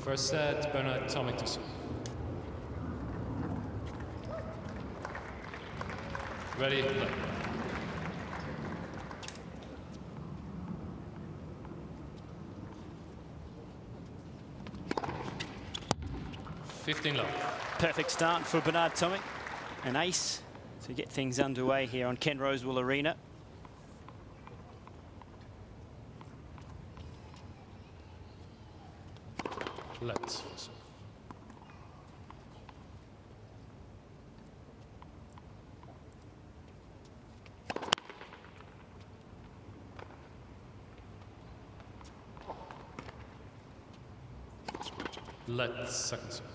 First set, Bernard Tomic to serve. Ready, play. $15 love. Perfect start for Bernard Tomic. An ace to get things underway here on Ken Rosewall Arena. Let's. Let's second serve.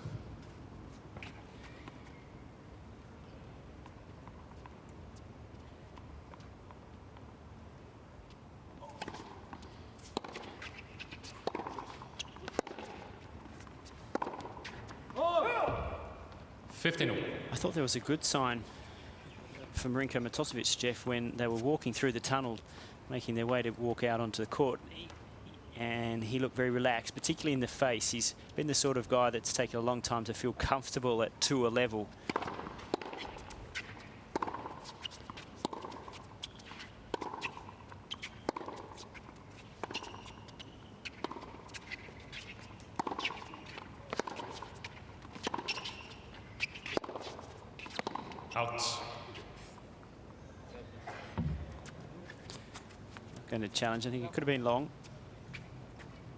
I thought there was a good sign from Marinko Matosevic, Jeff, when they were walking through the tunnel, making their way to walk out onto the court. And he looked very relaxed, particularly in the face. He's been the sort of guy that's taken a long time to feel comfortable at tour level. Out. Going to challenge. I think it could have been long.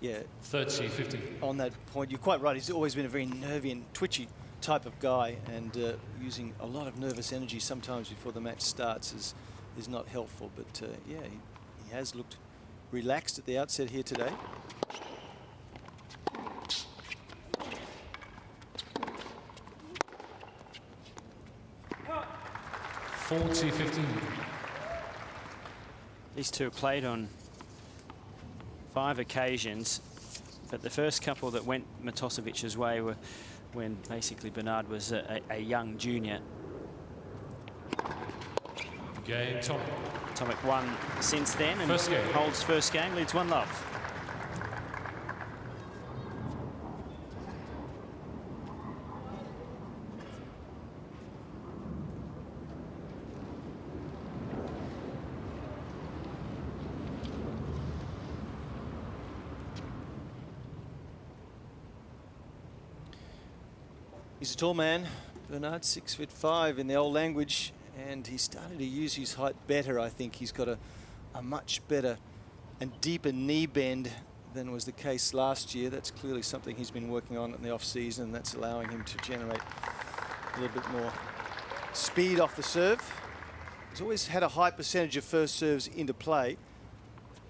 Yeah. 30-50. On that point, you're quite right. He's always been a very nervy and twitchy type of guy, and using a lot of nervous energy sometimes before the match starts is not helpful. But yeah, he has looked relaxed at the outset here today. These two have played on 5 occasions, but the first couple that went Matosevic's way were when basically Bernard was a young junior. Game, Tomic. Tomic won since then and First game. holds first game, leads 1-love. He's a tall man, Bernard, 6'5" in the old language, and he's starting to use his height better. I think he's got a much better and deeper knee bend than was the case last year. That's clearly something he's been working on in the off-season, and that's allowing him to generate a little bit more speed off the serve. He's always had a high percentage of first serves into play,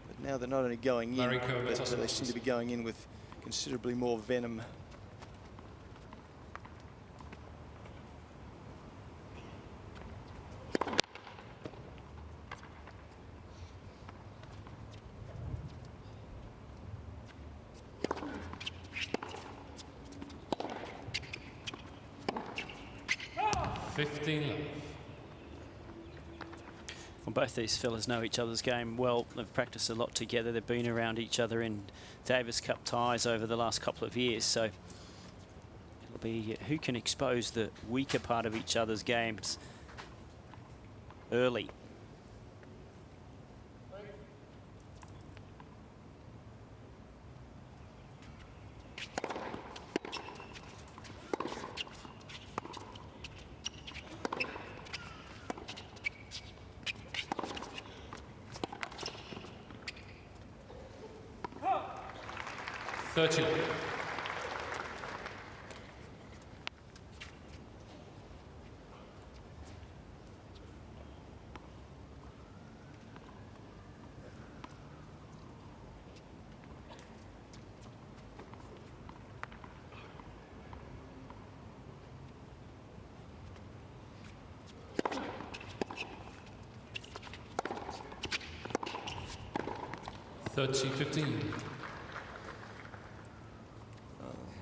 but now they're not only going in, but they seem to be going in with considerably more venom. Well, both these fellas know each other's game well. They've practiced a lot together. They've been around each other in Davis Cup ties over the last couple of years. So it'll be who can expose the weaker part of each other's games early.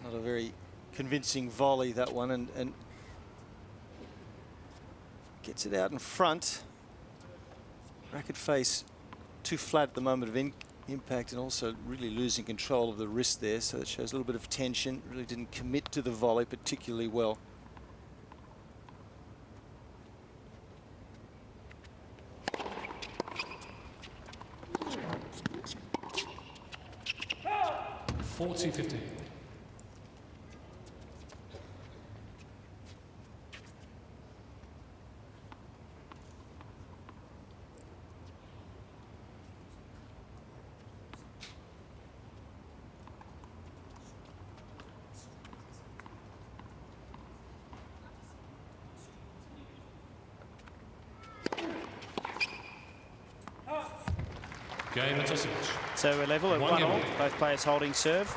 Not a very convincing volley, that one, and gets it out in front. Racket face too flat at the moment of impact and also really losing control of the wrist there. So it shows a little bit of tension. Really didn't commit to the volley particularly well. $40-50. Game Matosevic. So we're level at 1-all. Both players holding serve.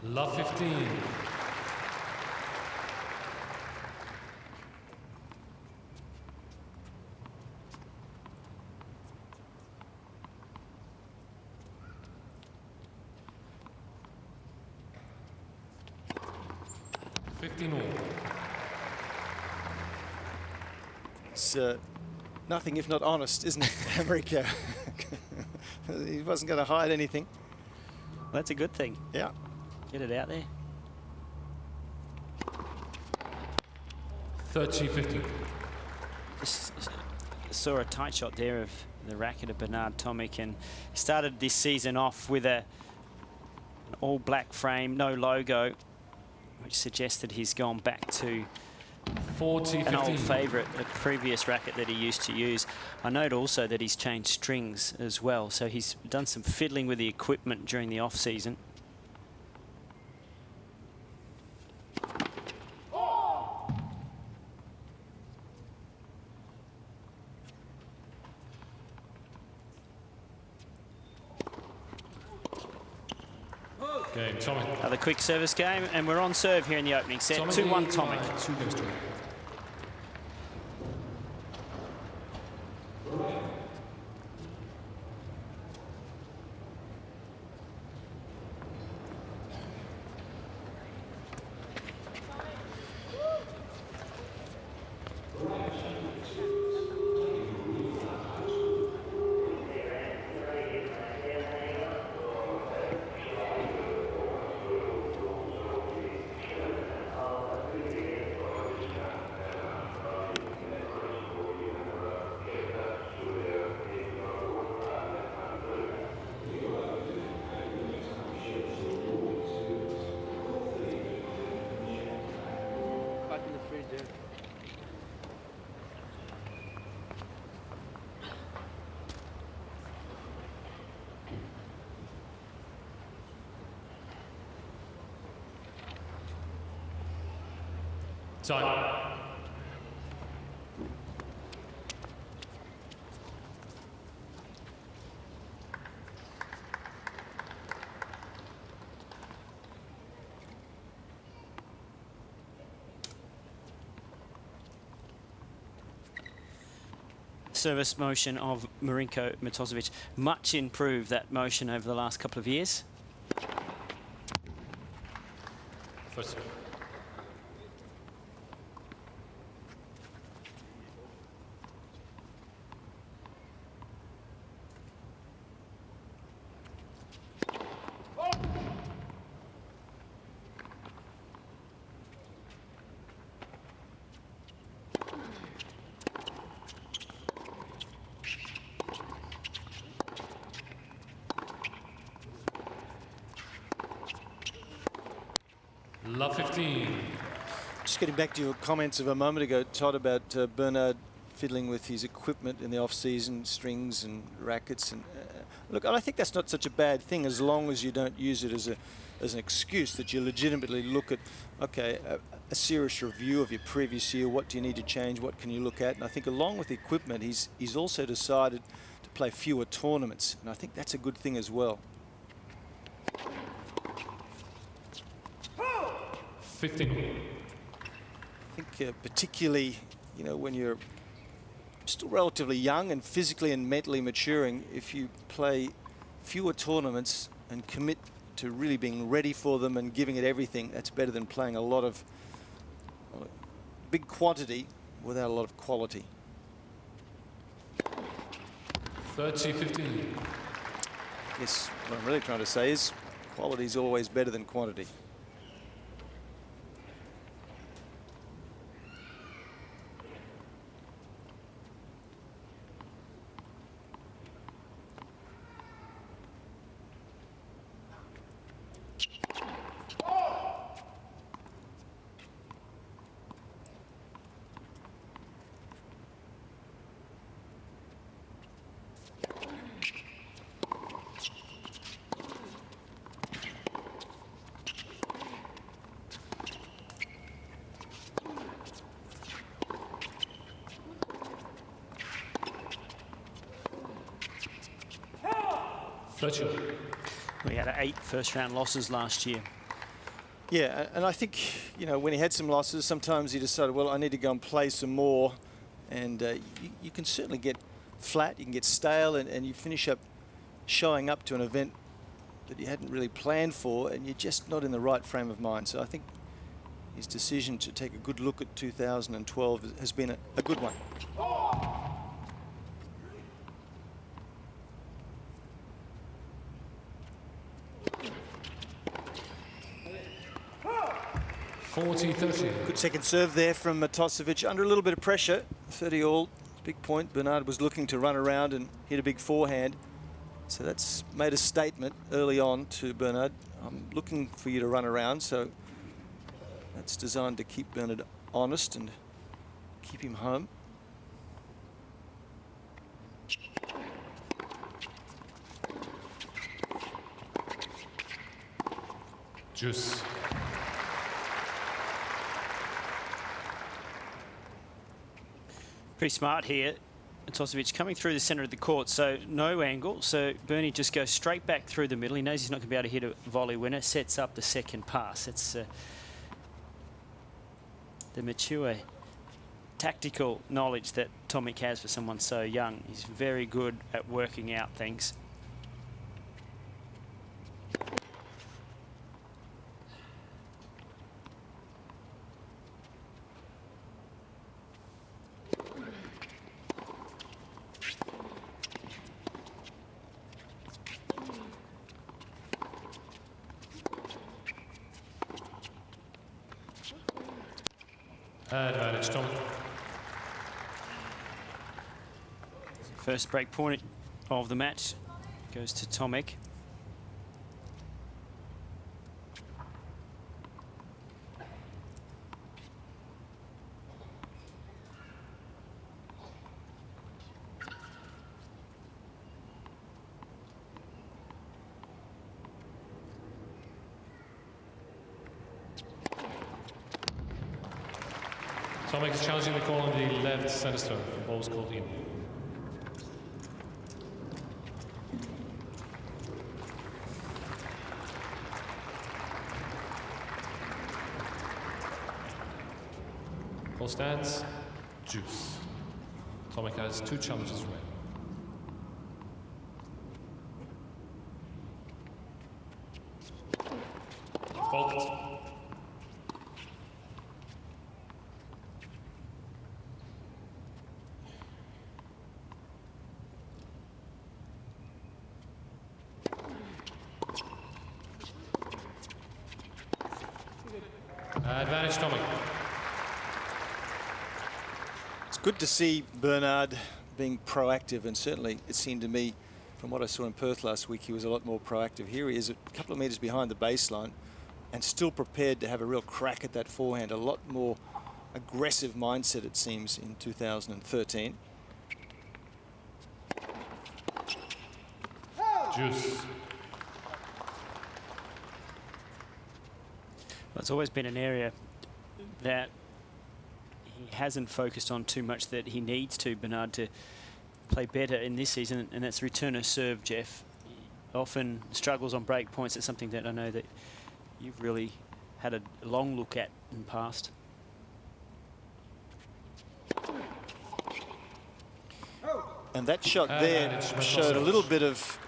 Love 15. It's nothing if not honest, isn't it, Marinko? He wasn't going to hide anything. That's a good thing. Yeah. Get it out there. 30-50. Just saw a tight shot there of the racket of Bernard Tomic, and started this season off with an all-black frame, no logo, which suggested he's gone back to 40-15. an old favourite, a previous racket that he used to use. I note also that he's changed strings as well, so he's done some fiddling with the equipment during the off-season. Game, Tomic. Another quick service game, and we're on serve here in the opening set. 2-1 Tomic. 2 games to win. Time. Service motion of Marinko Matosevic. Much improved, that motion, over the last couple of years. First serve. Love 15. Just getting back to your comments of a moment ago, Todd, about Bernard fiddling with his equipment in the off-season, strings and rackets. And look, I think that's not such a bad thing as long as you don't use it as an excuse, that you legitimately look at, okay, a serious review of your previous year. What do you need to change? What can you look at? And I think along with the equipment, he's also decided to play fewer tournaments, and I think that's a good thing as well. 15. think particularly, you know, when you're still relatively young and physically and mentally maturing, if you play fewer tournaments and commit to really being ready for them and giving it everything, that's better than playing a lot of big quantity without a lot of quality. 30-15. Yes, what I'm really trying to say is quality is always better than quantity. We had 8 first-round losses last year. Yeah, and I think, you know, when he had some losses, sometimes he decided, well, I need to go and play some more. And you can certainly get flat, you can get stale, and you finish up showing up to an event that you hadn't really planned for, and you're just not in the right frame of mind. So I think his decision to take a good look at 2012 has been a good one. 40-30. Good second serve there from Matosevic, under a little bit of pressure. 30-all, big point. Bernard was looking to run around and hit a big forehand. So that's made a statement early on to Bernard. I'm looking for you to run around. So that's designed to keep Bernard honest and keep him home. Juice. Pretty smart here. Matosevic coming through the centre of the court, so no angle. So Bernie just goes straight back through the middle. He knows he's not going to be able to hit a volley winner. Sets up the second pass. It's the mature tactical knowledge that Tomic has for someone so young. He's very good at working out things. Advantage, Tomic. First break point of the match goes to Tomic. Tomic is challenging the call on the left centre stroke. The ball's called in. Call stands. Juice. Tomic has 2 challenges remaining. Fault. Advantage, Tomic. It's good to see Bernard being proactive, and certainly it seemed to me from what I saw in Perth last week he was a lot more proactive. Here he is a couple of metres behind the baseline and still prepared to have a real crack at that forehand. A lot more aggressive mindset, it seems, in 2013. Juice. Well, it's always been an area that he hasn't focused on too much that he needs to, Bernard, to play better in this season, and that's returner serve, Jeff. He often struggles on break points. It's something that I know that you've really had a long look at in the past. And that shot there Advantage, showed a Matosevic. little bit of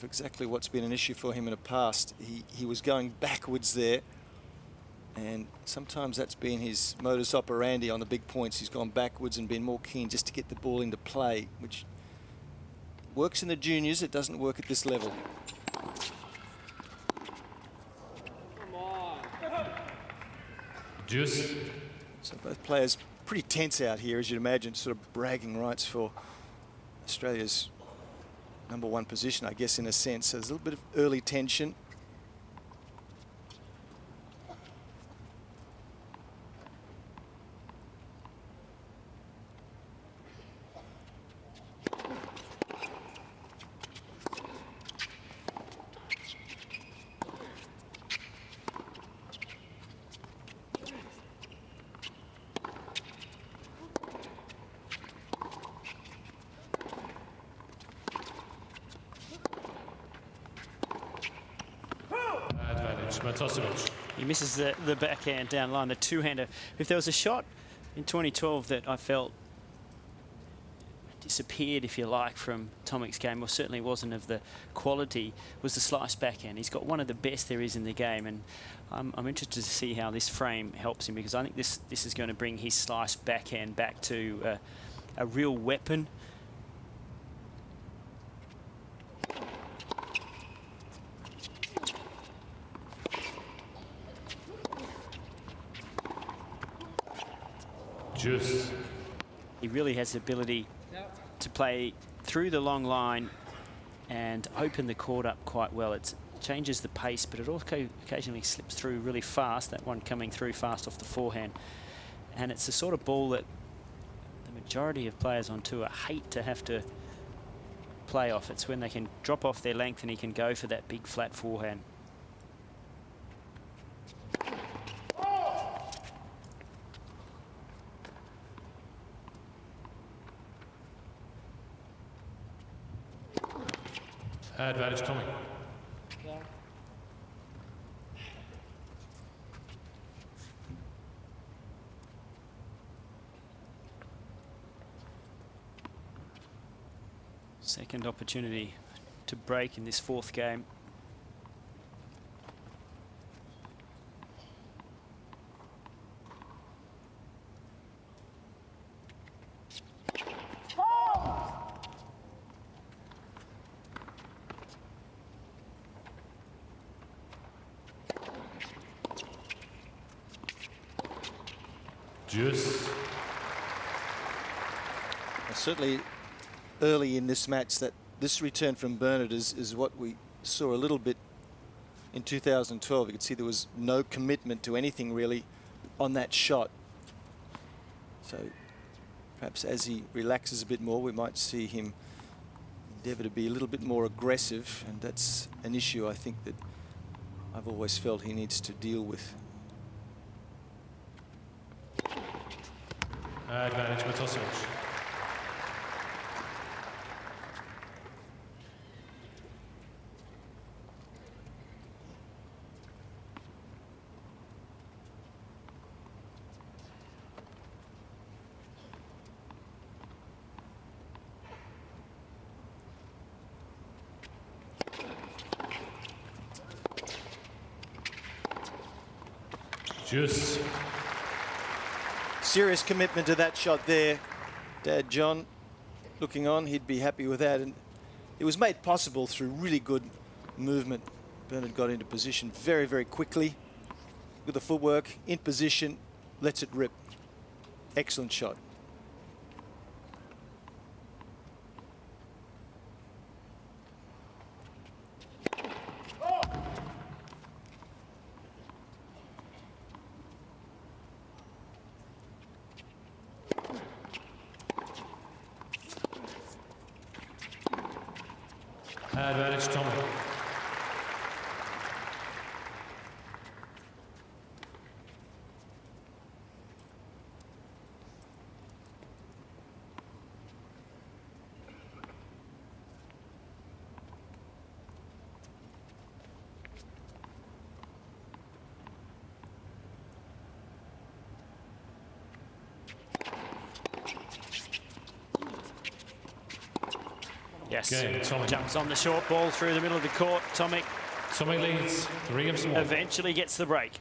exactly what's been an issue for him in the past. He was going backwards there, and sometimes that's been his modus operandi on the big points. He's gone backwards and been more keen just to get the ball into play, which works in the juniors. It doesn't work at this level. Juice. So both players pretty tense out here, as you'd imagine, sort of bragging rights for Australia's #1 position, I guess, in a sense. So there's a little bit of early tension. Advantage, Matosevic. He misses the backhand down line, the two-hander. If there was a shot in 2012 that I felt disappeared, if you like, from Tomic's game, or certainly wasn't of the quality, was the slice backhand. He's got one of the best there is in the game, and I'm interested to see how this frame helps him, because I think this is going to bring his slice backhand back to a real weapon. Juice. He really has the ability to play through the long line and open the court up quite well. It changes the pace, but it also occasionally slips through really fast, that one coming through fast off the forehand. And it's the sort of ball that the majority of players on tour hate to have to play off. It's when they can drop off their length and he can go for that big flat forehand. Advantage, Tomic. Second opportunity to break in this fourth game. Juice. Certainly early in this match, that this return from Bernard is what we saw a little bit in 2012. You could see there was no commitment to anything really on that shot. So perhaps as he relaxes a bit more, we might see him endeavour to be a little bit more aggressive, and that's an issue I think that I've always felt he needs to deal with. Advantage, Matosevic. Juice. Serious commitment to that shot there. Dad John looking on, he'd be happy with that, and it was made possible through really good movement. Bernard got into position very, very quickly with the footwork, in position, lets it rip. Excellent shot. Advantage, Tomic. Yes, Game, Tomic. jumps on the short ball through the middle of the court. Tomic Tomic leads 3-1. eventually gets the break.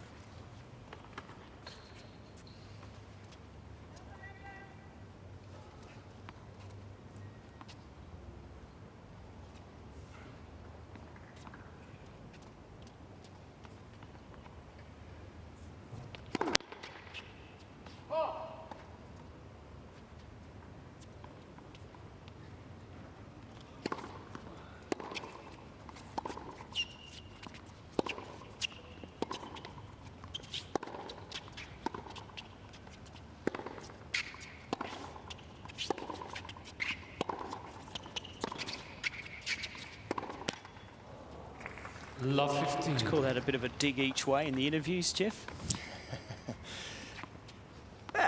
Love 15. Let's call that a bit of a dig each way in the interviews, Jeff.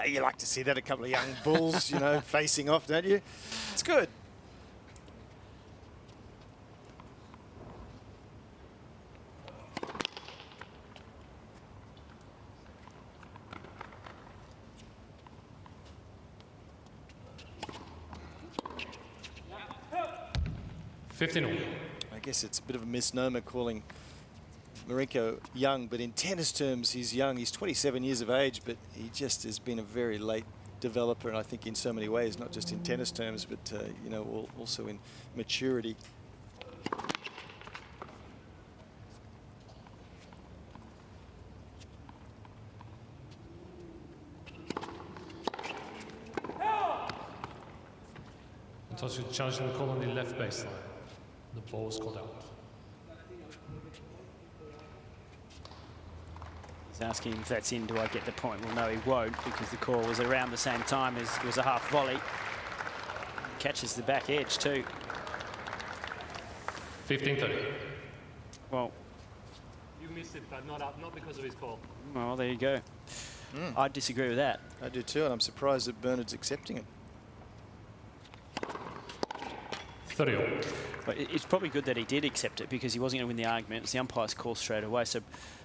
You like to see that, a couple of young bulls, you know, facing off, don't you? It's good. I guess it's a bit of a misnomer calling Marinko young, but in tennis terms, he's young. He's 27 years of age, but he just has been a very late developer, and I think in so many ways, not just in tennis terms, but you know, also in maturity. Matosevic challenging the call on the left baseline. The ball was called out. He's asking if that's in, do I get the point? Well, no, he won't, because the call was around the same time as it was a half volley. Catches the back edge too. 15-30. Well, You missed it, but not because of his call. well, there you go. I disagree with that. I do too, and I'm surprised that Bernard's accepting it. 30. But it's probably good that he did accept it, because he wasn't going to win the argument. It's the umpire's call straight away. So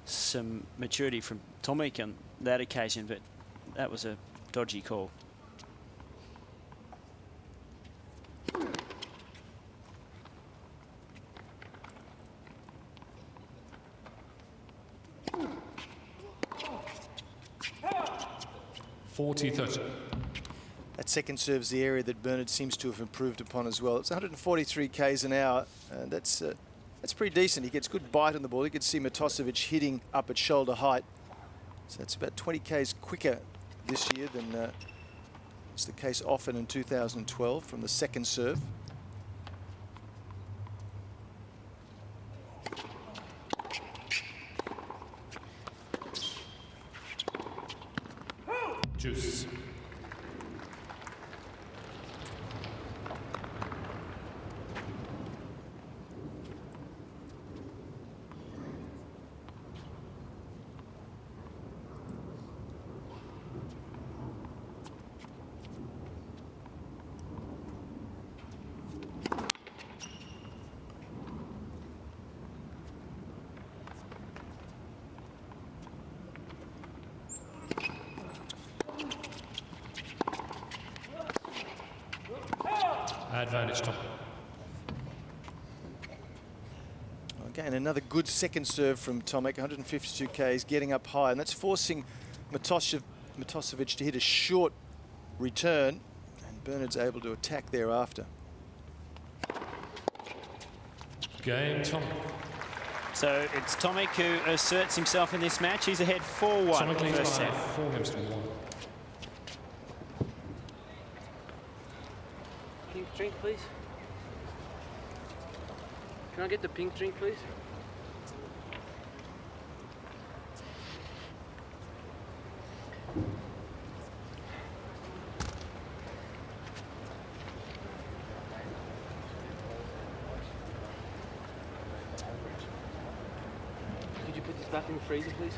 some maturity from Tomic on that occasion, but that was a dodgy call. That second serve's the area that Bernard seems to have improved upon as well. It's 143 k's an hour. That's pretty decent. He gets good bite on the ball. You can see Matosevic hitting up at shoulder height. So it's about 20 k's quicker this year than was the case often in 2012 from the second serve. Juice. Advantage, Tom. Again, another good second serve from Tomic, 152 k's, getting up high, and that's forcing Matosevic to hit a short return, and Bernard's able to attack thereafter. Game, Tom. So it's Tomic who asserts himself in this match. He's ahead 4-1. Tomic leads first by set. 4 games to 1. Pink drink, please. Can I get the pink drink, please? Could you put this back in the freezer, please?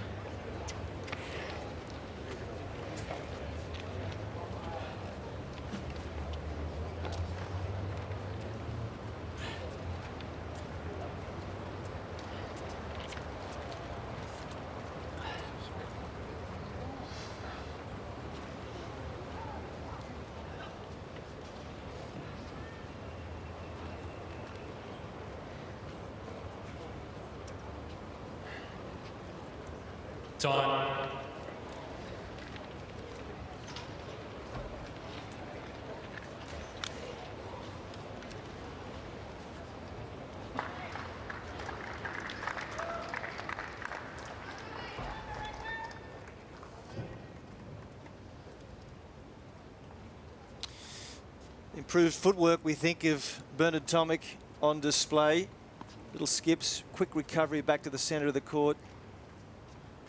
Time. Improved footwork, we think, of Bernard Tomic on display. Little skips, quick recovery back to the centre of the court,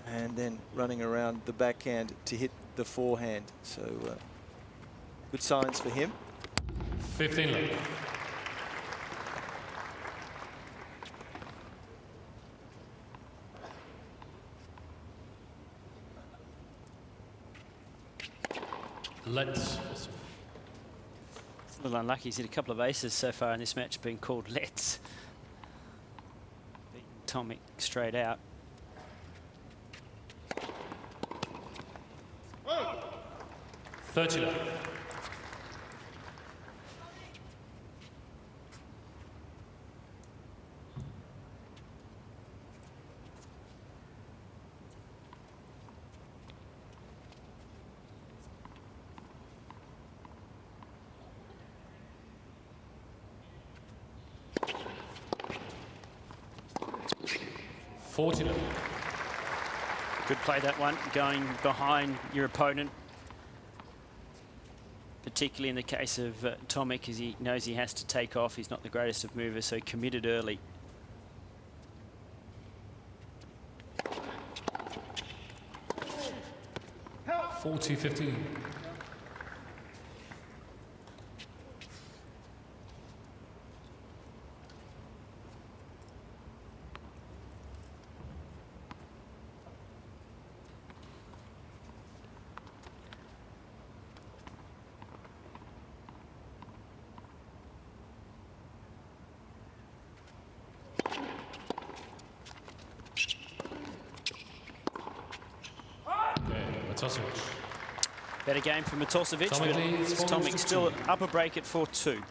and then running around the backhand to hit the forehand. So good signs for him. 15 left. Let's. A little unlucky. He's hit a couple of aces so far in this match, being called let's. Beating Tomic straight out. Oh. 30 left. Good play, that one, going behind your opponent. Particularly in the case of Tomic, as he knows he has to take off. He's not the greatest of movers, so he committed early. Help. 40-15. Matosevic. Better game for Matosevic, but Tomic still up a break at 4-2.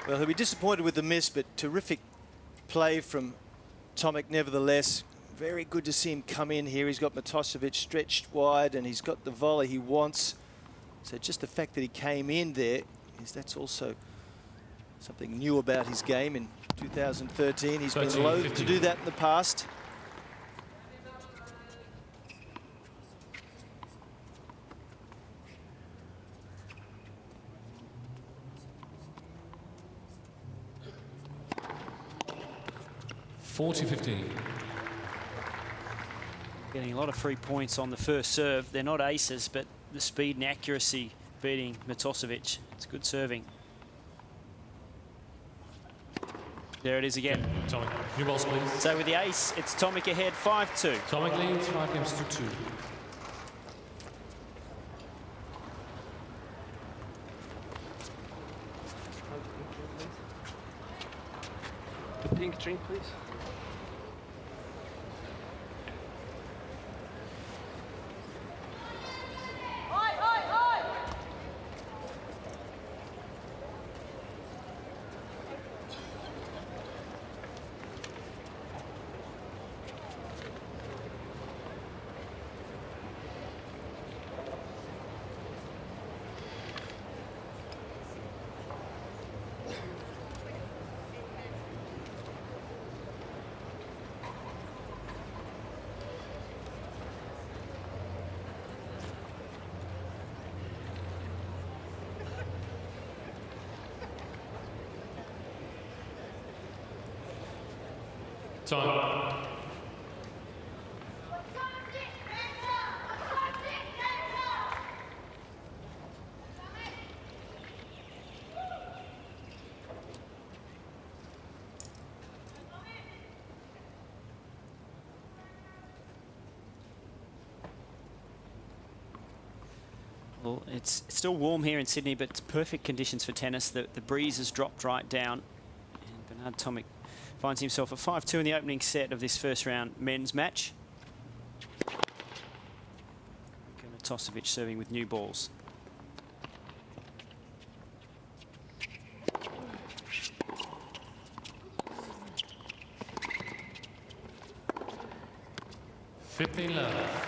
Well, he'll be disappointed with the miss, but terrific play from Tomic nevertheless. Very good to see him come in here. He's got Matosevic stretched wide and he's got the volley he wants. So just the fact that he came in there, that's also something new about his game in 2013. He's been loath to do that in the past. Getting a lot of free points on the first serve. They're not aces, but the speed and accuracy beating Matosevic. It's good serving. There it is again. Tomic, new balls, please. So with the ace, it's Tomic ahead, 5-2. Tomic leads 5 games to 2. The pink drink, please. Time. Well, it's still warm here in Sydney, but it's perfect conditions for tennis. The breeze has dropped right down. And Bernard Tomic finds himself at 5-2 in the opening set of this first round men's match. Matosevic serving with new balls. love.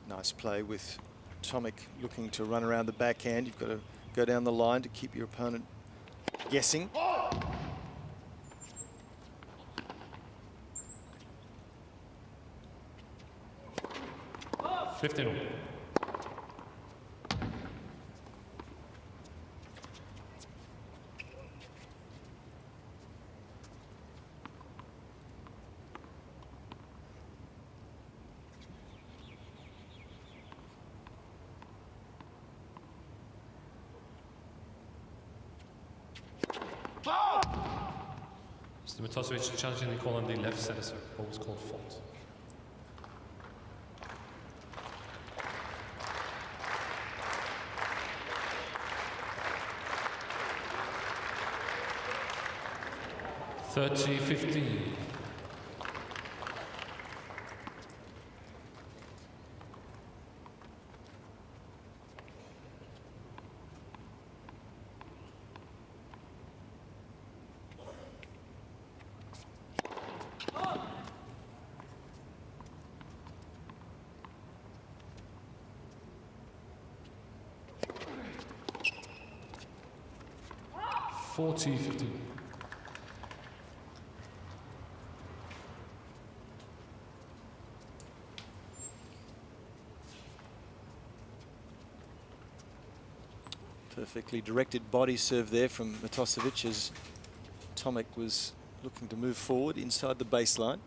Nice play with Tomic looking to run around the backhand. You've got to go down the line to keep your opponent guessing. 15. Mr. Matosevic challenging the call on the left center circle. What was called fault. (30-15). (40-15). Perfectly directed body serve there from Matosevic as Tomic was looking to move forward inside the baseline.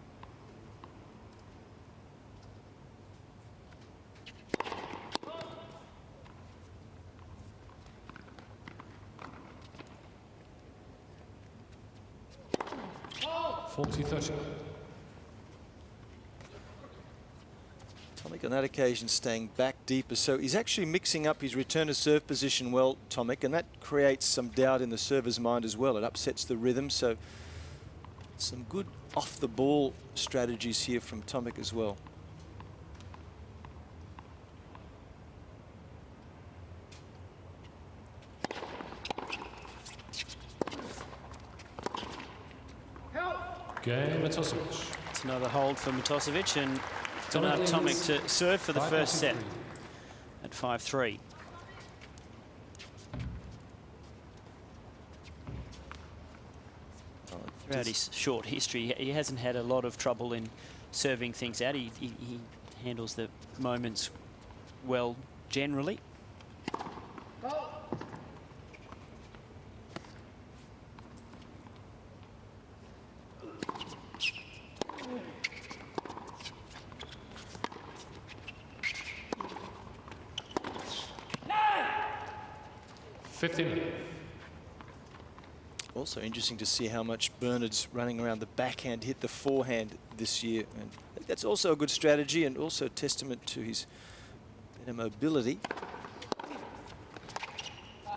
(40-30). Tomic on that occasion staying back deeper, so he's actually mixing up his return to serve position well, Tomic, and that creates some doubt in the server's mind as well. It upsets the rhythm, so some good off the ball strategies here from Tomic as well. Game Matosevic. It's another hold for Matosevic, and Bernard Tomic to serve for the first set at 5-3. Throughout his short history, he hasn't had a lot of trouble in serving things out. He handles the moments well generally. Also interesting to see how much Bernard's running around the backhand hit the forehand this year, and I think that's also a good strategy and also a testament to his better mobility.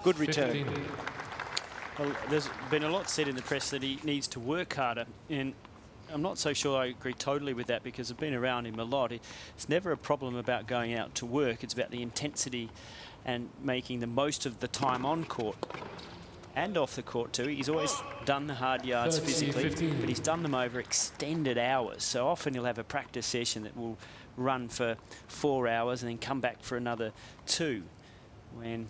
Good return. 15. Well, there's been a lot said in the press that he needs to work harder, and I'm not so sure I agree totally with that, because I've been around him a lot. It's never a problem about going out to work. It's about the intensity and making the most of the time on court and off the court too. He's always done the hard yards 30, physically, 15. but he's done them over extended hours. So often he'll have a practice session that will run for 4 hours and then come back for another 2. When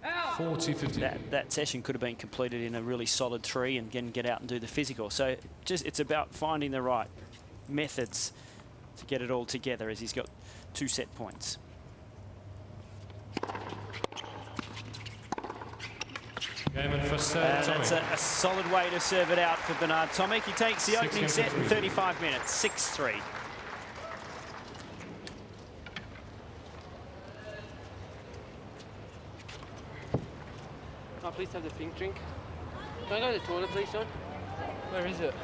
40-15. that session could have been completed in a really solid 3 and then get out and do the physical. So it's about finding the right methods to get it all together, as he's got 2 set points. Game and first set. That's a solid way to serve it out for Bernard Tomic. He takes the opening set in 35 minutes, 6-3. Can I please have the pink drink? Can I go to the toilet, please, John? Where is it?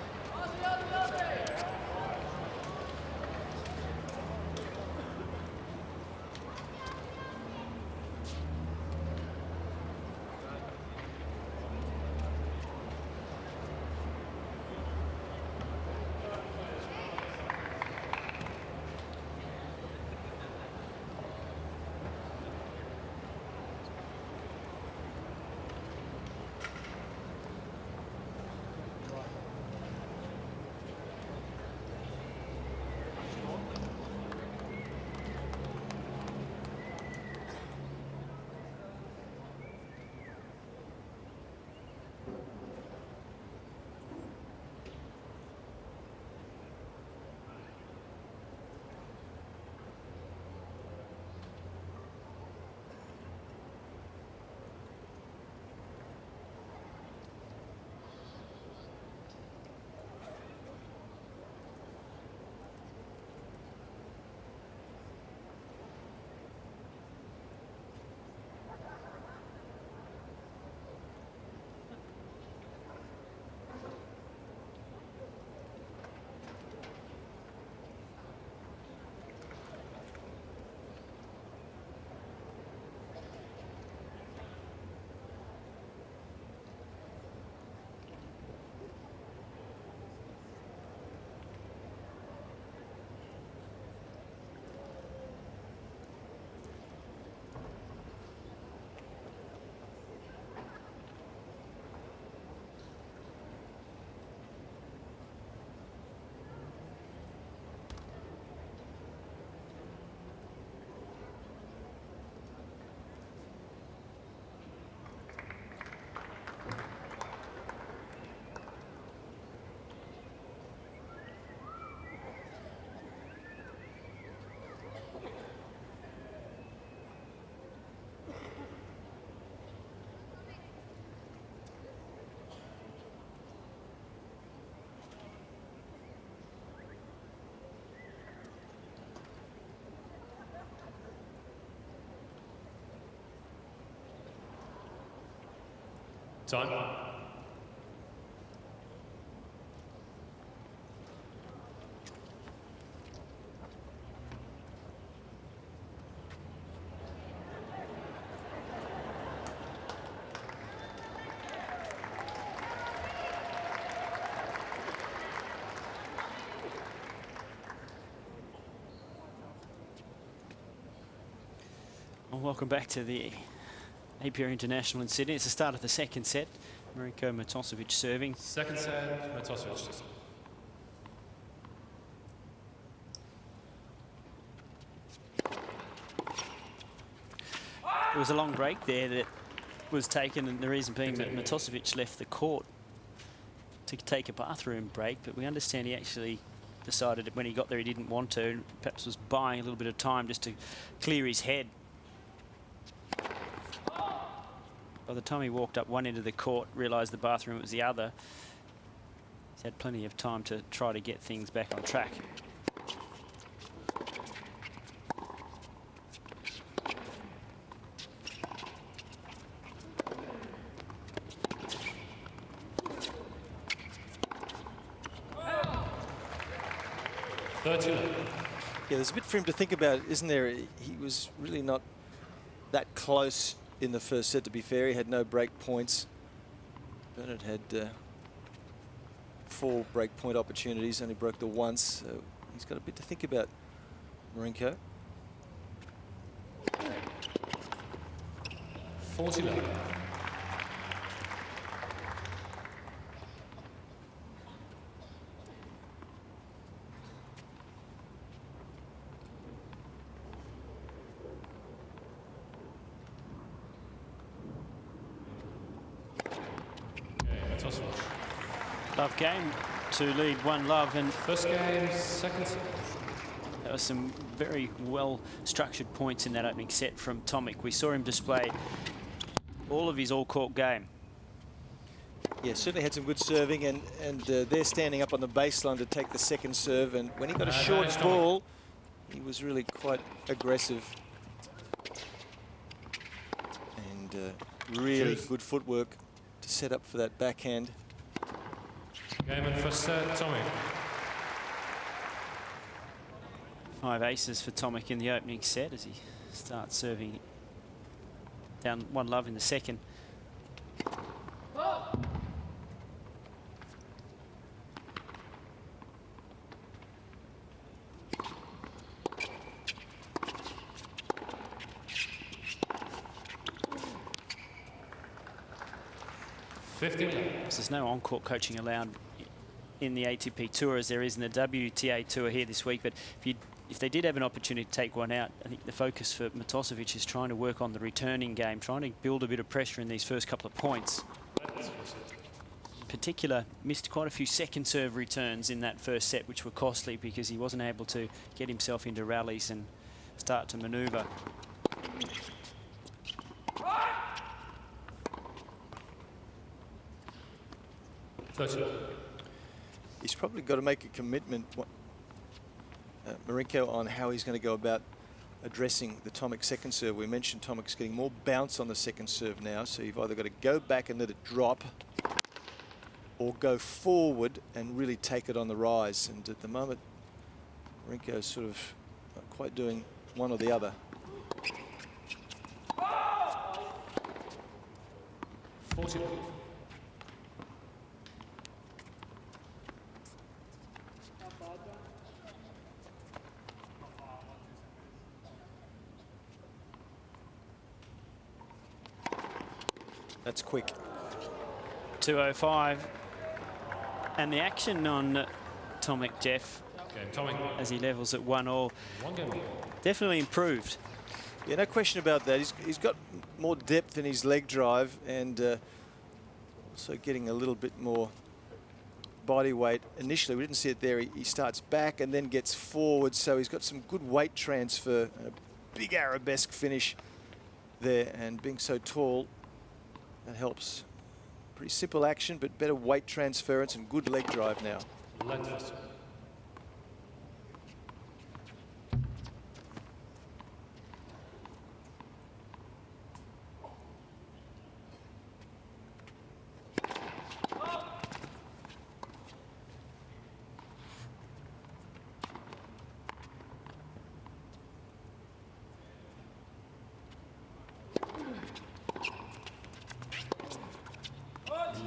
Time. Well, welcome back to the Apia International in Sydney. It's the start of the second set. Marinko Matosevic serving. Second set, Matosevic. There was a long break there that was taken, and the reason being that Matosevic left the court to take a bathroom break, but we understand he actually decided that when he got there he didn't want to, and perhaps was buying a little bit of time just to clear his head. By the time he walked up one end of the court, realised the bathroom was the other, he's had plenty of time to try to get things back on track. Yeah, there's a bit for him to think about, isn't there? He was really not that close in the first set, to be fair. He had no break points. Bernard had 4 break point opportunities, only broke the once. So he's got a bit to think about, Marinko. 49. Love game to lead 1-love, and First game, second set. there were some very well structured points in that opening set from Tomic. We saw him display all of his all-court game. Yeah, certainly had some good serving, and they're standing up on the baseline to take the second serve, and when he got a short ball, he was really quite aggressive. And Really good footwork to set up for that backhand. Game and first set, Tomic. 5 aces for Tomic in the opening set as he starts serving down 1-love in the second. There's no on-court coaching allowed in the ATP Tour as there is in the WTA Tour here this week, but if they did have an opportunity to take one out, I think the focus for Matosevic is trying to work on the returning game, trying to build a bit of pressure in these first couple of points. In particular, missed quite a few second serve returns in that first set, which were costly because he wasn't able to get himself into rallies and start to manoeuvre. He's probably got to make a commitment, Marinko, on how he's going to go about addressing the Tomic second serve. We mentioned Tomic's getting more bounce on the second serve now, so you've either got to go back and let it drop or go forward and really take it on the rise. And at the moment, Marinko's sort of not quite doing one or the other. 40. That's quick. 2:05. And the action on Tomic, Jeff, Tomic, as he levels at 1-all, one game. definitely improved. Yeah, no question about that. He's got more depth in his leg drive and also getting a little bit more body weight. Initially, we didn't see it there. He starts back and then gets forward, so he's got some good weight transfer and a big arabesque finish there. And being so tall, that helps. Pretty simple action, but better weight transference and good leg drive now. Left.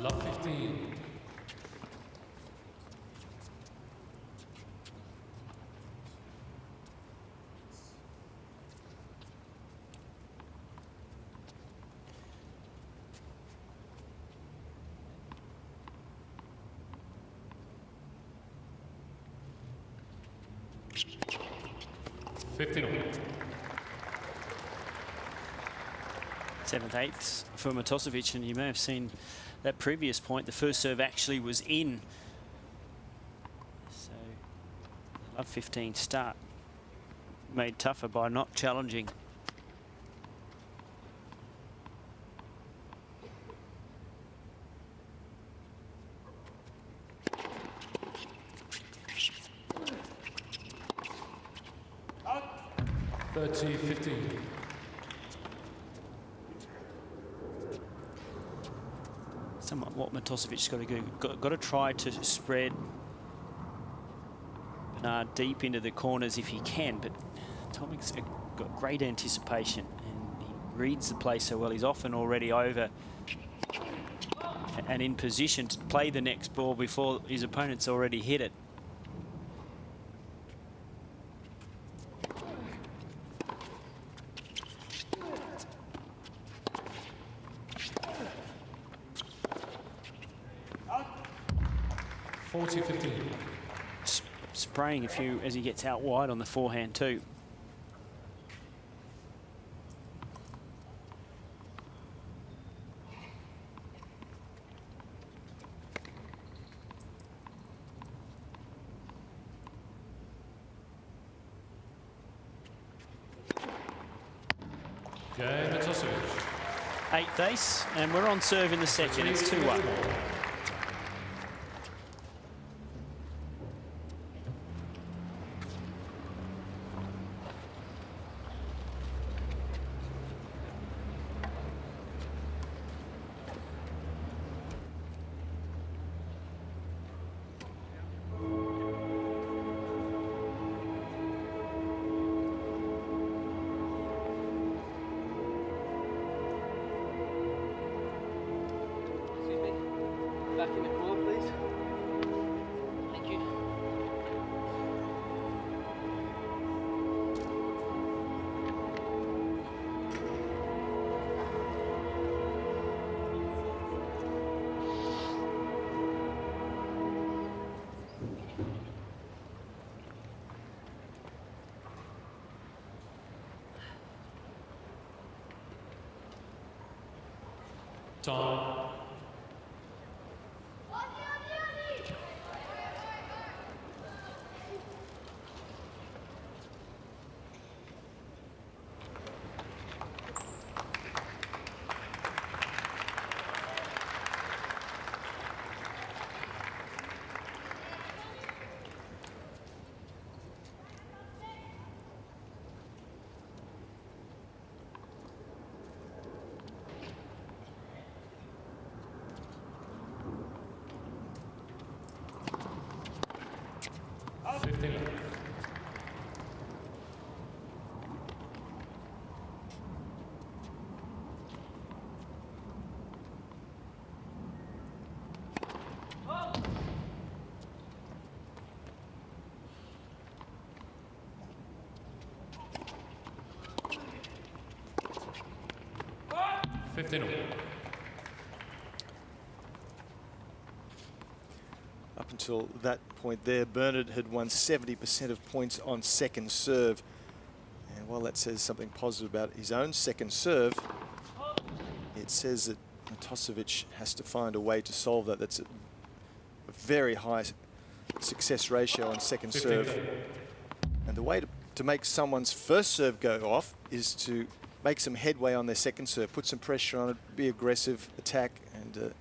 Love 15. Seventh, eighths for Matosevic, and you may have seen that previous point, the first serve actually was in. So, love 15 start made tougher by not challenging. $30-15. Somewhat what Matosevic's got to do. Got to try to spread Bernard deep into the corners if he can, but Tomic's got great anticipation and he reads the play so well. He's often already over and in position to play the next ball before his opponent's already hit it. Spraying a few as he gets out wide on the forehand too. Okay, Matosevic. Eighth ace, and we're on serve in the second. It's 2-1. Back in the corner, please. Thank you. Time. 15 left. Up until that point there, Bernard had won 70% of points on second serve. And while that says something positive about his own second serve, it says that Matosevic has to find a way to solve that. That's a very high success ratio on second serve. And the way to make someone's first serve go off is to make some headway on their second serve, put some pressure on it, be aggressive, attack, and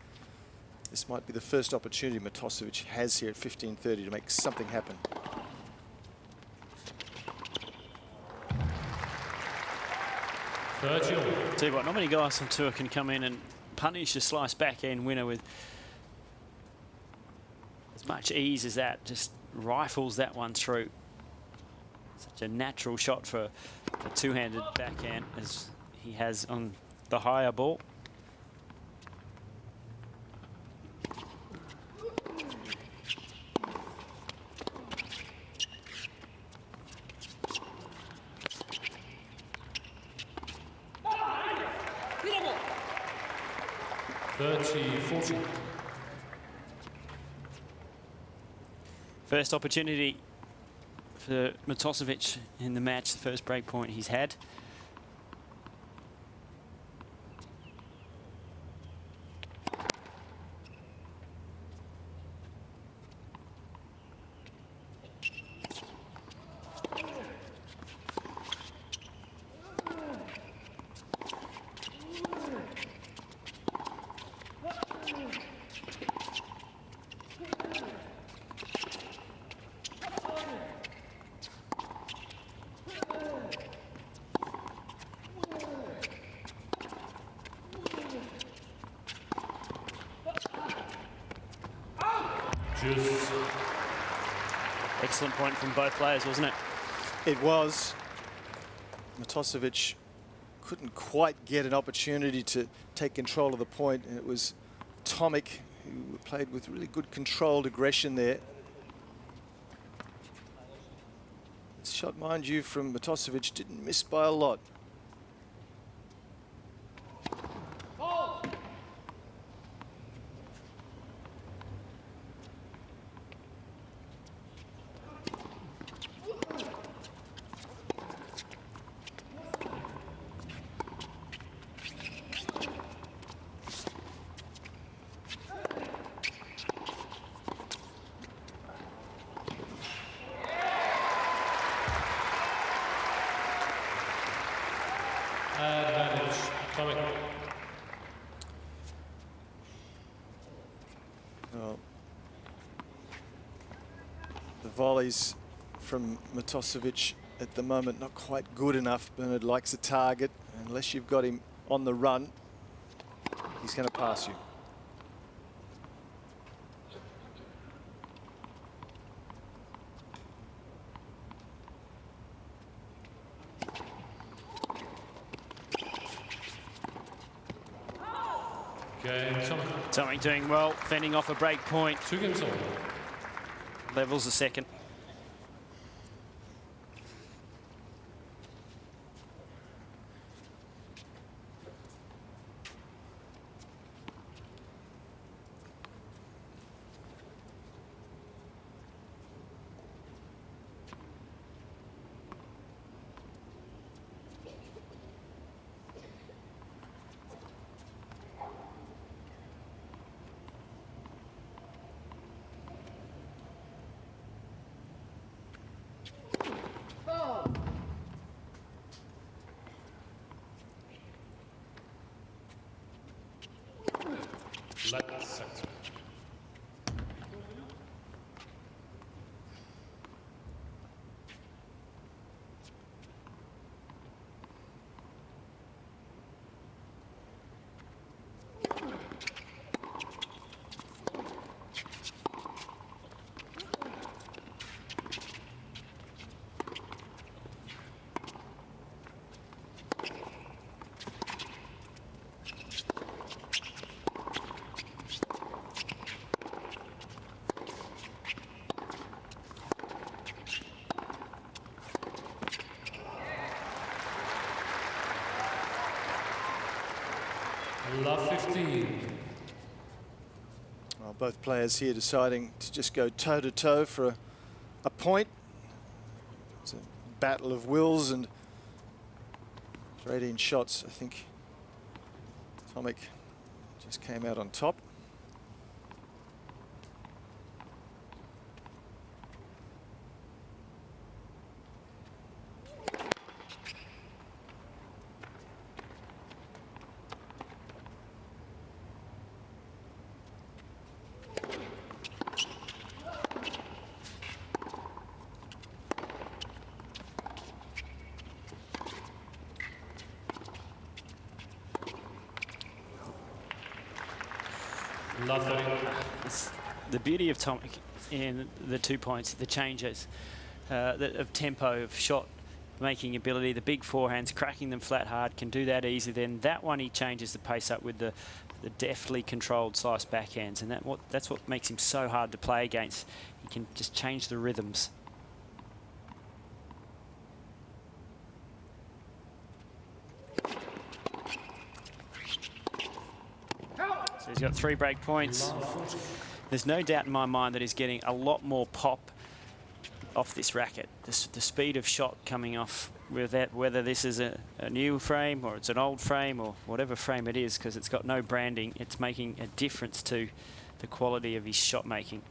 this might be the first opportunity Matosevic has here at 15:30 to make something happen. Tell you what, not many guys on tour can come in and punish a slice backhand winner with as much ease as that. Just rifles that one through. Such a natural shot for a two-handed backhand as he has on the higher ball. First opportunity for Matosevic in the match, the first break point he's had. Excellent point from both players, wasn't it? It was. Matosevic couldn't quite get an opportunity to take control of the point, and it was Tomic who played with really good controlled aggression there. This shot, mind you, from Matosevic didn't miss by a lot. Advantage, Tomic. Well, the volleys from Matosevic at the moment not quite good enough. Bernard likes a target. Unless you've got him on the run, he's going to pass you. Game Tomic. Tomic doing well, fending off a break point. 2 games all. Levels the second. Let set. Love 15. Well, both players here deciding to just go toe-to-toe for a point. It's a battle of wills, and for 18 shots, I think Tomic just came out on top. Love 30. It's the beauty of Tomic in the 2 points, the changes of tempo, of shot making ability, the big forehands, cracking them flat hard, can do that easy. Then that one he changes the pace up with the deftly controlled slice backhands, and that's what makes him so hard to play against. He can just change the rhythms. So he's got 3 break points. There's no doubt in my mind that he's getting a lot more pop off this racket. The speed of shot coming off, with that, whether this is a new frame or it's an old frame or whatever frame it is, because it's got no branding, it's making a difference to the quality of his shot making.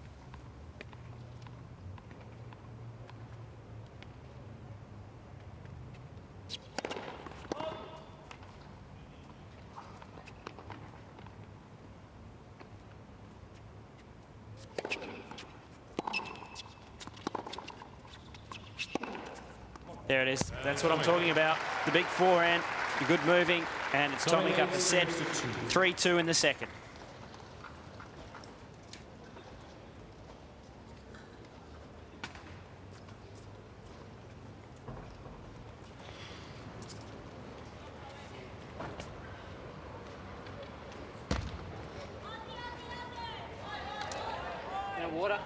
There it is. That's what I'm talking about. The big forehand, the good moving, and it's Tomic up the set. 3-2 in the second. No water.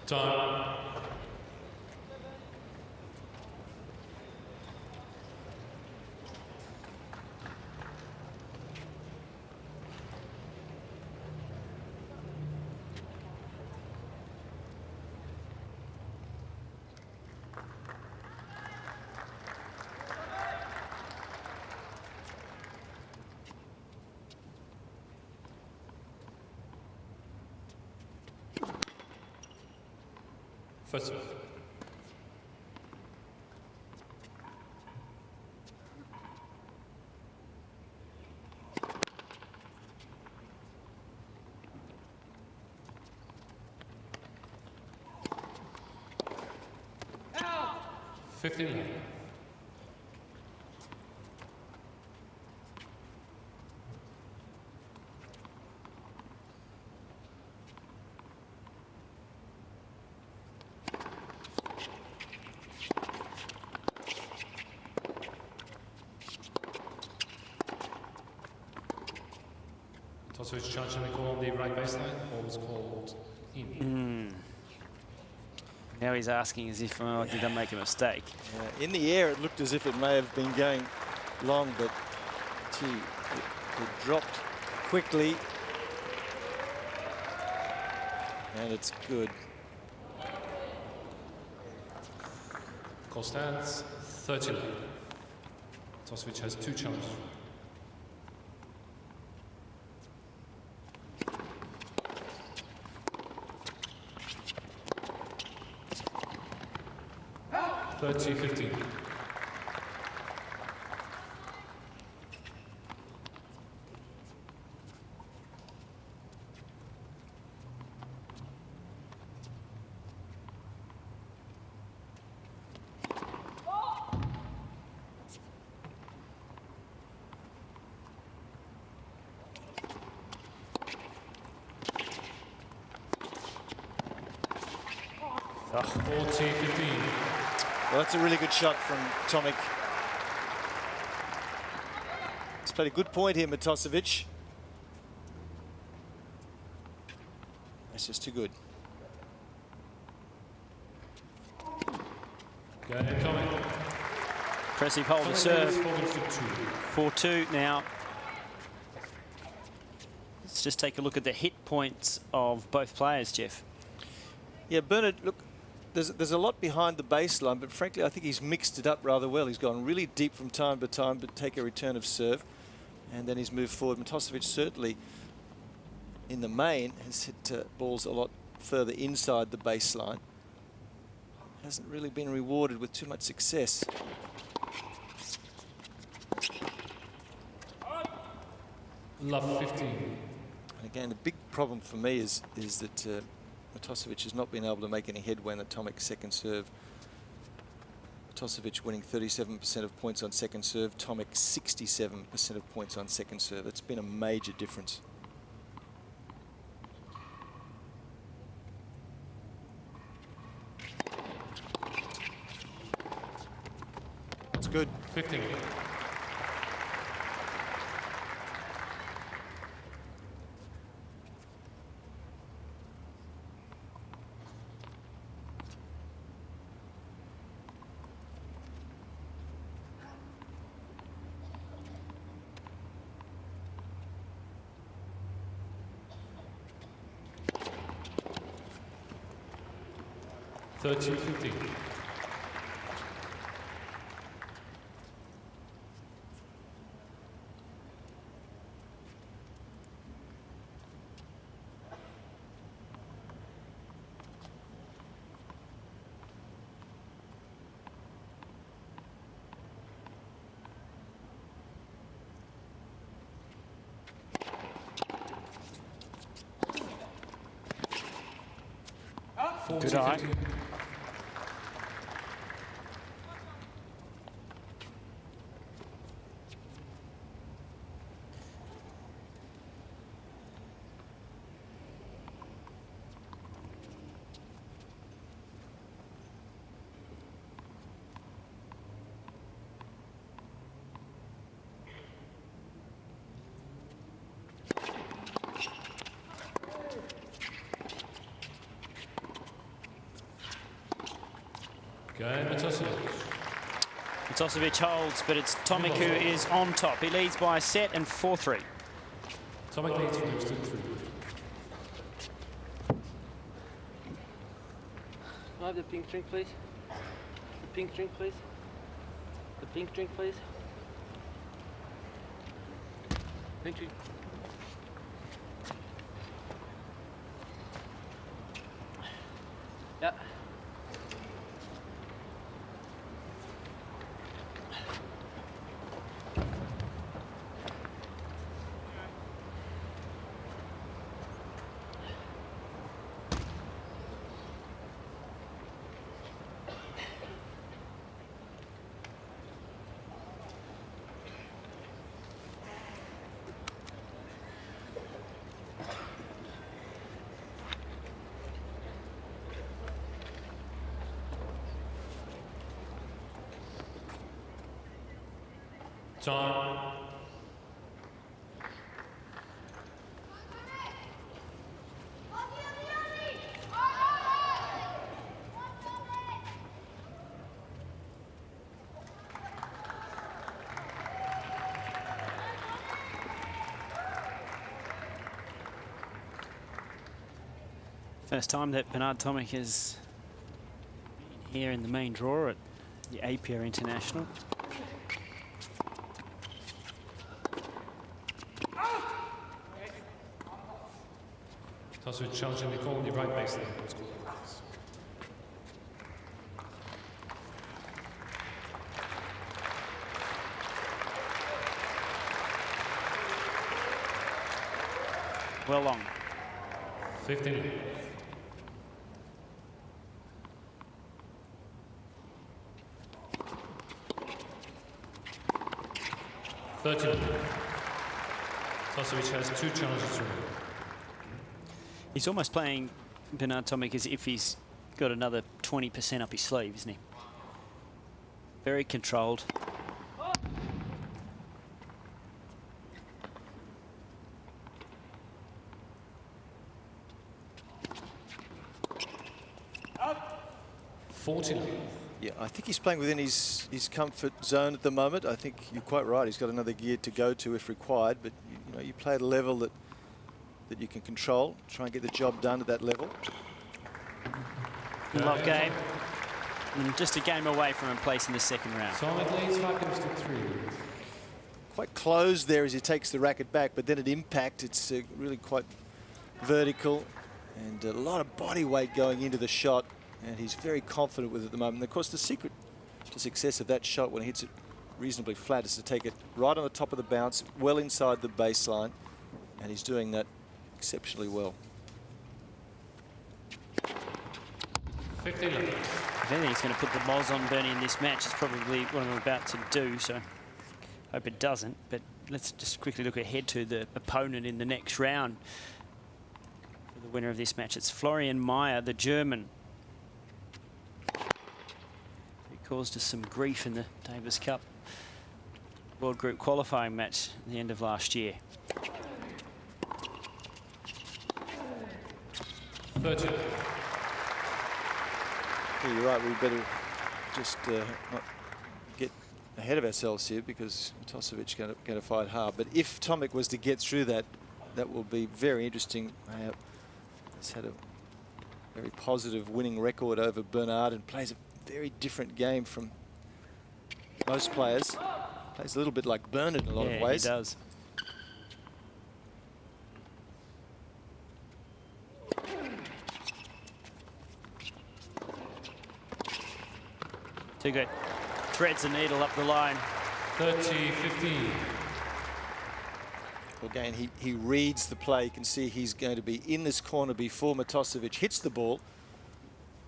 Time. First. 15 left. Matosevic charging the call on the right baseline. Ball was called in. Now he's asking as if, oh, did I make a mistake? In the air, it looked as if it may have been going long, but gee, it dropped quickly. And it's good. Call stands 30 left. Matosevic has 2 challenges. Thirty 15. Oh. 40 15. Well, that's a really good shot from Tomic. He's played a good point here, Matosevic. That's just too good. Go ahead, Tomic. Impressive hold to serve. 4-2 now. Let's just take a look at the hit points of both players, Jeff. Yeah, Bernard, look, there's a lot behind the baseline, but frankly, I think he's mixed it up rather well. He's gone really deep from time to time, but take a return of serve, and then he's moved forward. Matosevic certainly, in the main, has hit balls a lot further inside the baseline. Hasn't really been rewarded with too much success. Love 15. And again, the big problem for me is that Matosevic has not been able to make any headway in the Tomic second serve. Matosevic winning 37% of points on second serve, Tomic 67% of points on second serve. That's been a major difference. It's good. 15. Thirty 15. Good eye. Go ahead, Matosevic. Matosevic holds, but it's Tomic who is on top. He leads by a set and 4-3. Tomic leads for next to 3. Can I have the pink drink, please? The pink drink, please. The pink drink, please. Pink drink. Yeah. Time. First time that Bernard Tomic has been here in the main draw at the Apia International. Matosevic challenging the call on the right baseline. Well long. 15. Matosevic has 2 challenges remaining. He's almost playing Bernard Tomic as if he's got another 20% up his sleeve, isn't he? Very controlled. Yeah, I think he's playing within his comfort zone at the moment. I think you're quite right. He's got another gear to go to if required, but you know, you play at a level that you can control. Try and get the job done at that level. Love game. And just a game away from him placing the second round. Tomic leads 5 games to 3. Quite closed there as he takes the racket back, but then at impact, it's really quite vertical and a lot of body weight going into the shot. And he's very confident with it at the moment. And of course, the secret to success of that shot when he hits it reasonably flat is to take it right on the top of the bounce, well inside the baseline. And he's doing that exceptionally well. 15. If anything, he's going to put the moz on Bernie in this match. It's probably what I'm about to do, so hope it doesn't. But let's just quickly look ahead to the opponent in the next round. For the winner of this match, it's Florian Mayer, the German. Caused us some grief in the Davis Cup World Group qualifying match at the end of last year. 30. Yeah, you're right. We better just not get ahead of ourselves here because Matosevic going to fight hard. But if Tomic was to get through that, that will be very interesting. He's had a very positive winning record over Bernard and plays a very different game from most players. Plays a little bit like Bernard in a lot of ways. He does. Too good. Threads the needle up the line. 30-15. Again, he reads the play. You can see he's going to be in this corner before Matosevic hits the ball.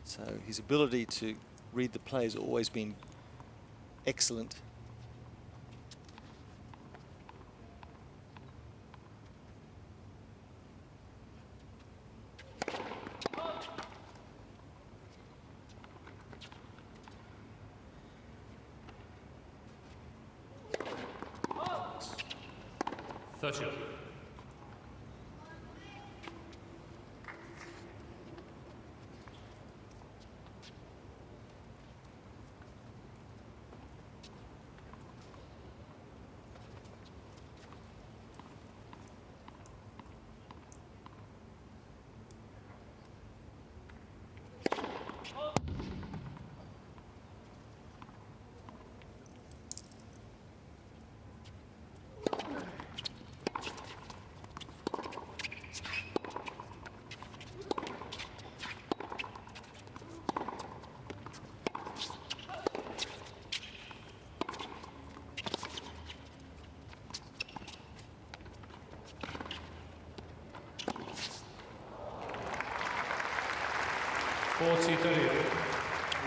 So his ability to read the play has always been excellent.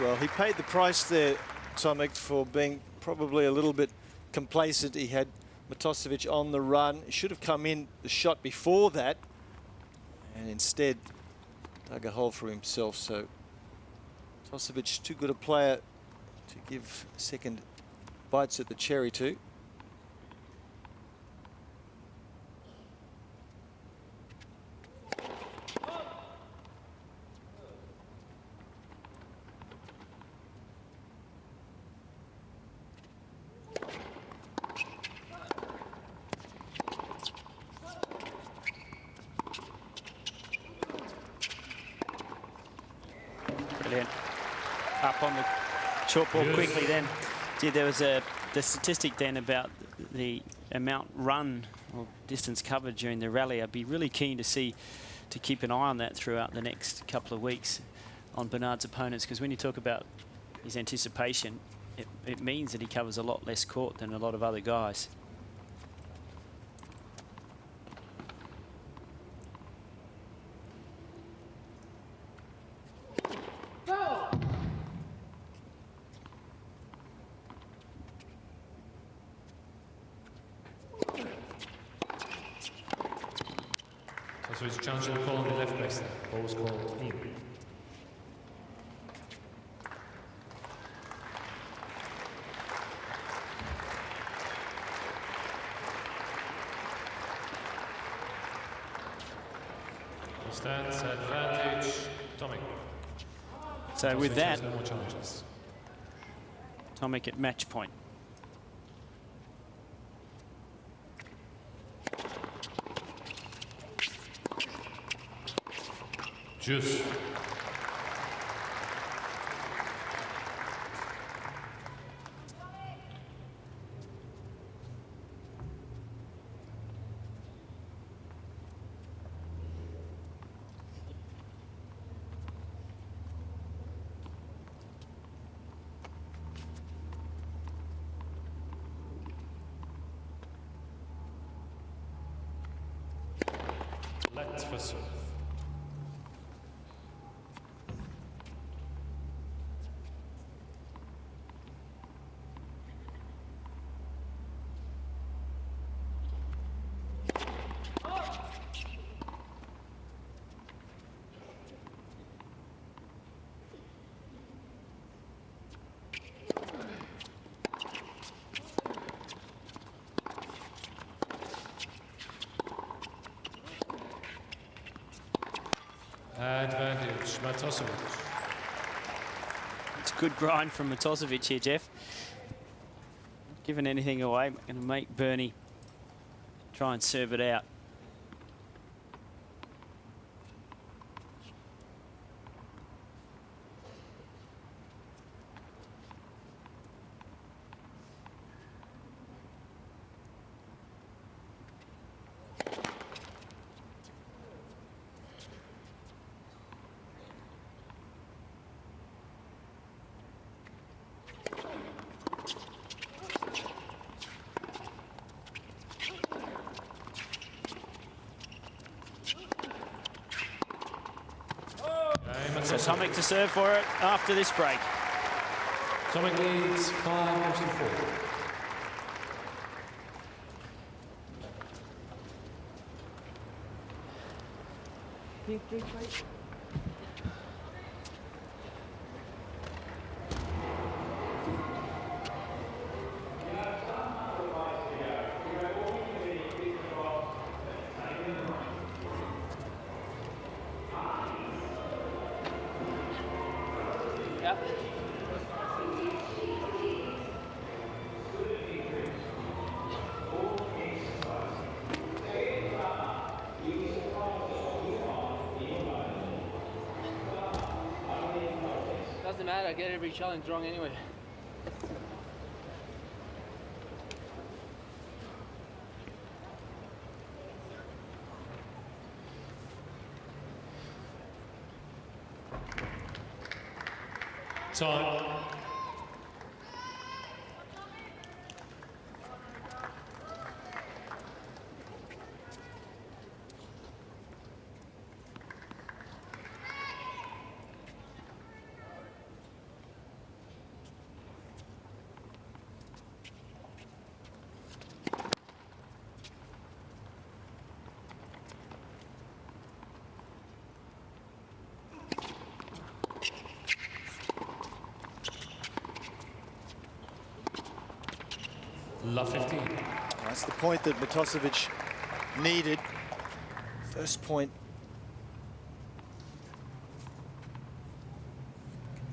Well, he paid the price there, Tomic, for being probably a little bit complacent. He had Matosevic on the run. He should have come in the shot before that and instead dug a hole for himself. So Matosevic, too good a player to give second bites at the cherry to. Yeah. Up on the chalkboard quickly then. Gee, there was the statistic then about the amount run or distance covered during the rally. I'd be really keen to keep an eye on that throughout the next couple of weeks on Bernard's opponents, because when you talk about his anticipation, it means that he covers a lot less court than a lot of other guys. So it's challenging the call on the left baseline. Ball was called in. Stands advantage, Tomic. So with that, no more challenges. Tomic at match point. Juice. Let's for serve. Advantage, Matosevic. It's a good grind from Matosevic here, Jeff. Not giving anything away, going to make Bernie try and serve it out. So Tomic to serve for it after this break. Tomic leads 5-4. Pink drink, please. Yep. Doesn't matter, I get every challenge wrong anyway. Time. Love 15. That's the point that Matosevic needed. First point.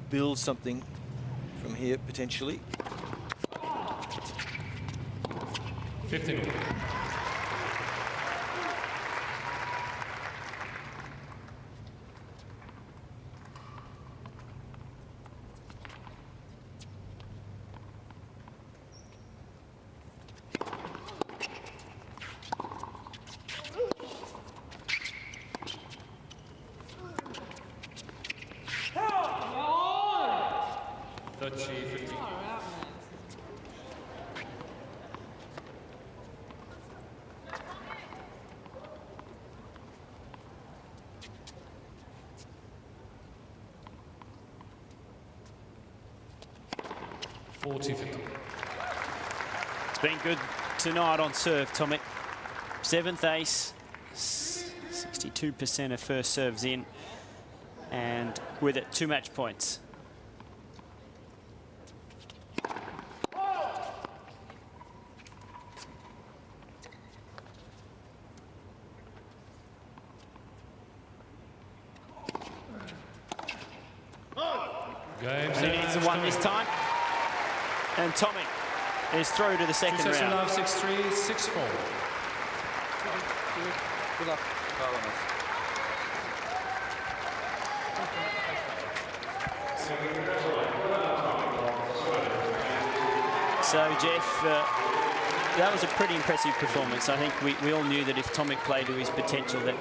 Build something from here, potentially. 15. 30-50. It's been good tonight on serve, Tomic. 7th ace, 62% of first serves in, and with it 2 match points. Game, He needs the one this time. And Tomic is through to the second Two sets round. love, 6-3, 6-4. Good luck. So, Jeff, that was a pretty impressive performance. I think we all knew that if Tomic played to his potential, that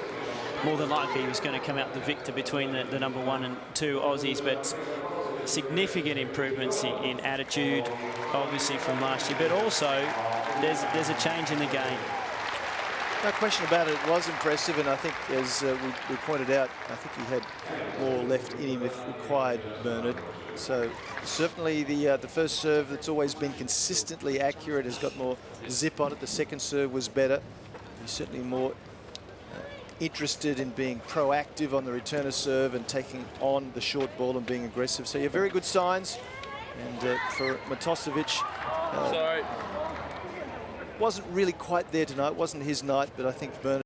more than likely he was going to come out the victor between the number 1 and 2 Aussies, but significant improvements in attitude, obviously, from last year, but also there's a change in the game. No question about it. It was impressive, and I think, as we pointed out, I think he had more left in him if required, Bernard. So certainly the first serve that's always been consistently accurate has got more zip on it. The second serve was better. He's certainly more interested in being proactive on the returner serve and taking on the short ball and being aggressive. So, yeah, very good signs. And for Matosevic, Sorry. wasn't really quite there tonight. Wasn't his night, but I think Bernard